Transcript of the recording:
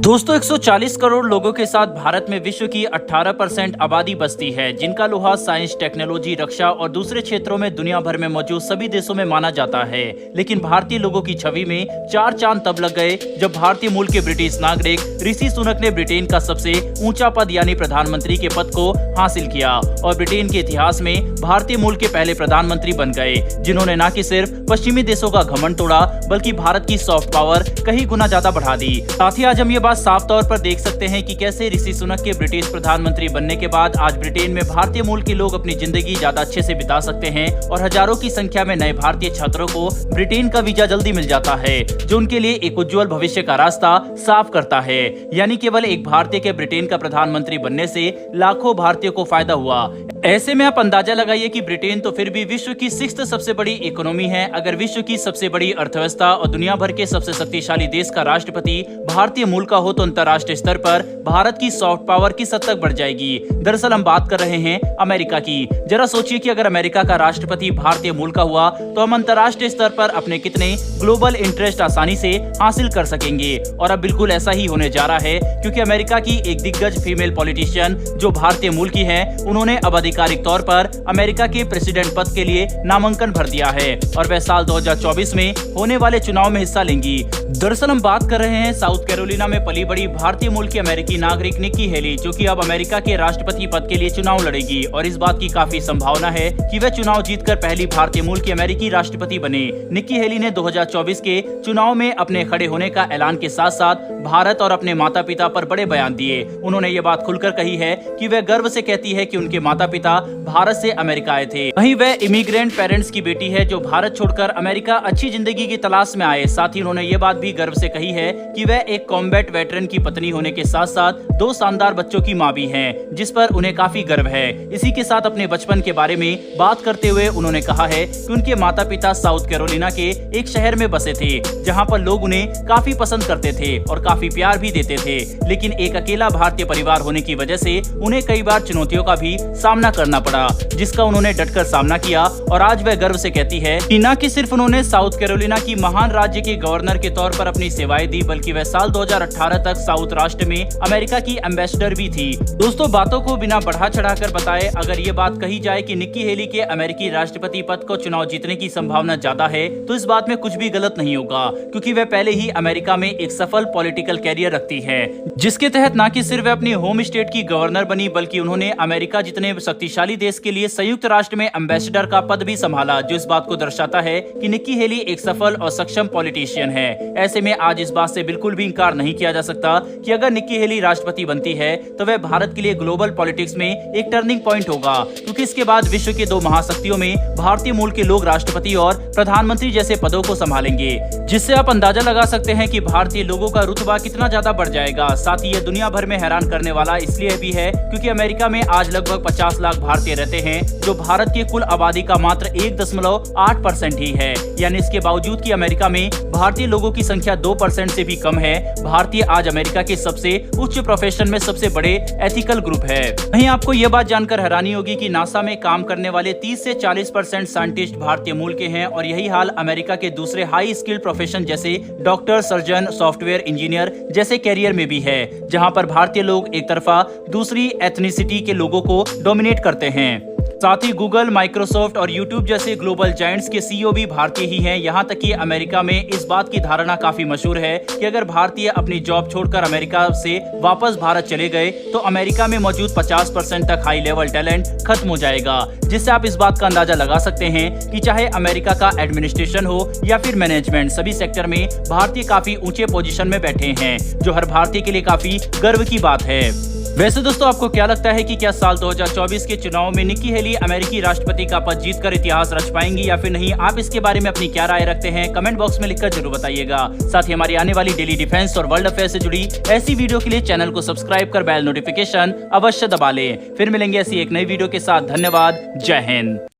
दोस्तों 140 करोड़ लोगों के साथ भारत में विश्व की 18% आबादी बसती है, जिनका लिहाज साइंस, टेक्नोलॉजी, रक्षा और दूसरे क्षेत्रों में दुनिया भर में मौजूद सभी देशों में माना जाता है। लेकिन भारतीय लोगों की छवि में चार चांद तब लग गए जब भारतीय मूल के ब्रिटिश नागरिक ऋषि सुनक ने ब्रिटेन का सबसे ऊंचा पद यानी प्रधानमंत्री के पद को हासिल किया और ब्रिटेन के इतिहास में भारतीय मूल के पहले प्रधानमंत्री बन गए, जिन्होंने न कि सिर्फ पश्चिमी देशों का घमंड तोड़ा बल्कि भारत की सॉफ्ट पावर कई गुना ज्यादा बढ़ा दी। साथ ही आज हम ये बात साफ तौर पर देख सकते हैं कि कैसे ऋषि सुनक के ब्रिटिश प्रधानमंत्री बनने के बाद आज ब्रिटेन में भारतीय मूल के लोग अपनी जिंदगी ज्यादा अच्छे से बिता सकते हैं और हजारों की संख्या में नए भारतीय छात्रों को ब्रिटेन का वीजा जल्दी मिल जाता है, जो उनके लिए एक उज्जवल भविष्य का रास्ता साफ करता है। यानी केवल एक भारतीय के ब्रिटेन का प्रधानमंत्री बनने से लाखों भारतीयों को फायदा हुआ। ऐसे में आप अंदाजा लगाइए कि ब्रिटेन तो फिर भी विश्व की 6th सबसे बड़ी इकोनॉमी है। अगर विश्व की सबसे बड़ी अर्थव्यवस्था और दुनिया भर के सबसे शक्तिशाली देश का राष्ट्रपति भारतीय मूल का हो तो अंतर्राष्ट्रीय स्तर पर भारत की सॉफ्ट पावर किस हद तक बढ़ जाएगी। दरअसल हम बात कर रहे हैं अमेरिका की। जरा सोचिए कि अगर अमेरिका का राष्ट्रपति भारतीय मूल का हुआ तो हम अंतर्राष्ट्रीय स्तर पर अपने कितने ग्लोबल इंटरेस्ट आसानी से हासिल कर सकेंगे। और अब बिल्कुल ऐसा ही होने जा रहा है, क्योंकि अमेरिका की एक दिग्गज फीमेल पॉलिटिशियन जो भारतीय मूल की है, उन्होंने अब आधिकारिक तौर पर अमेरिका के प्रेसिडेंट पद के लिए नामांकन भर दिया है और वह साल 2024 में होने वाले चुनाव में हिस्सा लेंगी। दरअसल हम बात कर रहे हैं साउथ कैरोलिना में पली बड़ी भारतीय मूल की अमेरिकी नागरिक निक्की हेली, जो कि अब अमेरिका के राष्ट्रपति पद के लिए चुनाव लड़ेगी और इस बात की काफी संभावना है कि वह चुनाव जीतकर पहली भारतीय मूल की अमेरिकी राष्ट्रपति बने। निक्की हेली ने 2024 के चुनाव में अपने खड़े होने का ऐलान के साथ साथ भारत और अपने माता पिता पर बड़े बयान दिए। उन्होंने ये बात खुलकर कही है कि वह गर्व से कहती है कि उनके माता पिता भारत से अमेरिका आए थे। वहीं वह इमिग्रेंट पेरेंट्स की बेटी है जो भारत छोड़कर अमेरिका अच्छी जिंदगी की तलाश में आए। साथ ही उन्होंने ये बात भी गर्व से कही है कि वह एक कॉम्बैट वेटरन की पत्नी होने के साथ साथ 2 शानदार बच्चों की मां भी हैं, जिस पर उन्हें काफी गर्व है। इसी के साथ अपने बचपन के बारे में बात करते हुए उन्होंने कहा है कि उनके माता पिता साउथ कैरोलिना के एक शहर में बसे थे, जहां पर लोग उन्हें काफी पसंद करते थे और काफी प्यार भी देते थे। लेकिन एक अकेला भारतीय परिवार होने की वजह से उन्हें कई बार चुनौतियों का भी सामना करना पड़ा, जिसका उन्होंने डटकर सामना किया। और आज वह गर्व से कहती है कि न कि सिर्फ उन्होंने साउथ कैरोलिना की महान राज्य के गवर्नर के तौर पर अपनी सेवाएं दी, बल्कि वह साल 2018 तक साउथ राष्ट्र में अमेरिका की एम्बेसडर भी थी। दोस्तों, बातों को बिना बढ़ा चढ़ाकर बताए अगर ये बात कही जाए कि निक्की हेली के अमेरिकी राष्ट्रपति पद को चुनाव जीतने की संभावना ज्यादा है, तो इस बात में कुछ भी गलत नहीं होगा, क्योंकि वह पहले ही अमेरिका में एक सफल पॉलिटिकल कैरियर रखती है, जिसके तहत न कि सिर्फ वह अपनी होम स्टेट की गवर्नर बनी, बल्कि उन्होंने अमेरिका जितने शक्तिशाली देश के लिए संयुक्त राष्ट्र में एम्बेसडर का पद भी संभाला, जो इस बात को दर्शाता है कि निक्की हेली एक सफल और सक्षम पॉलिटिशियन है। ऐसे में आज इस बात से बिल्कुल भी इंकार नहीं किया जा सकता कि अगर निक्की हेली राष्ट्रपति बनती है तो वह भारत के लिए ग्लोबल पॉलिटिक्स में एक टर्निंग पॉइंट होगा, क्योंकि इसके बाद विश्व के 2 महाशक्तियों में भारतीय मूल के लोग राष्ट्रपति और प्रधानमंत्री जैसे पदों को संभालेंगे, जिससे आप अंदाजा लगा सकते हैं कि भारतीय लोगों का रुतबा कितना ज्यादा बढ़ जाएगा। साथ ही यह दुनिया भर में हैरान करने वाला इसलिए भी है क्योंकि अमेरिका में आज लगभग 50 लाख भारतीय रहते हैं, जो भारत की कुल आबादी का मात्र 1.8% ही है। यानी इसके बावजूद कि अमेरिका में भारतीय लोगों की संख्या 2% से भी कम है, भारतीय आज अमेरिका के सबसे उच्च प्रोफेशन में सबसे बड़े एथिकल ग्रुप है। वहीं आपको यह बात जानकर हैरानी होगी कि नासा में काम करने वाले 30 से 40% साइंटिस्ट भारतीय मूल के हैं और यही हाल अमेरिका के दूसरे हाई स्किल्ड प्रोफेशन जैसे डॉक्टर, सर्जन, सॉफ्टवेयर इंजीनियर जैसे कैरियर में भी है, जहां पर भारतीय लोग एक तरफा दूसरी एथनिसिटी के लोगों को डोमिनेट करते हैं। साथ ही गूगल, माइक्रोसॉफ्ट और यूट्यूब जैसे ग्लोबल जायंट्स के सीईओ भी भारतीय ही हैं। यहाँ तक कि अमेरिका में इस बात की धारणा काफी मशहूर है कि अगर भारतीय अपनी जॉब छोड़कर अमेरिका से वापस भारत चले गए तो अमेरिका में मौजूद 50% तक हाई लेवल टैलेंट खत्म हो जाएगा, जिससे आप इस बात का अंदाजा लगा सकते हैं कि चाहे अमेरिका का एडमिनिस्ट्रेशन हो या फिर मैनेजमेंट, सभी सेक्टर में भारतीय काफी ऊंचे पोजीशन में बैठे हैं, जो हर भारतीय के लिए काफी गर्व की बात है। वैसे दोस्तों, आपको क्या लगता है कि क्या साल 2024 के चुनाव में निक्की हेली अमेरिकी राष्ट्रपति का पद जीतकर इतिहास रच पाएंगी या फिर नहीं? आप इसके बारे में अपनी क्या राय रखते हैं? कमेंट बॉक्स में लिखकर जरूर बताइएगा। साथ ही हमारी आने वाली डेली डिफेंस और वर्ल्ड अफेयर से जुड़ी ऐसी वीडियो के लिए चैनल को सब्सक्राइब कर बेल नोटिफिकेशन अवश्य दबा लें। फिर मिलेंगे ऐसी एक नई वीडियो के साथ। धन्यवाद। जय हिंद।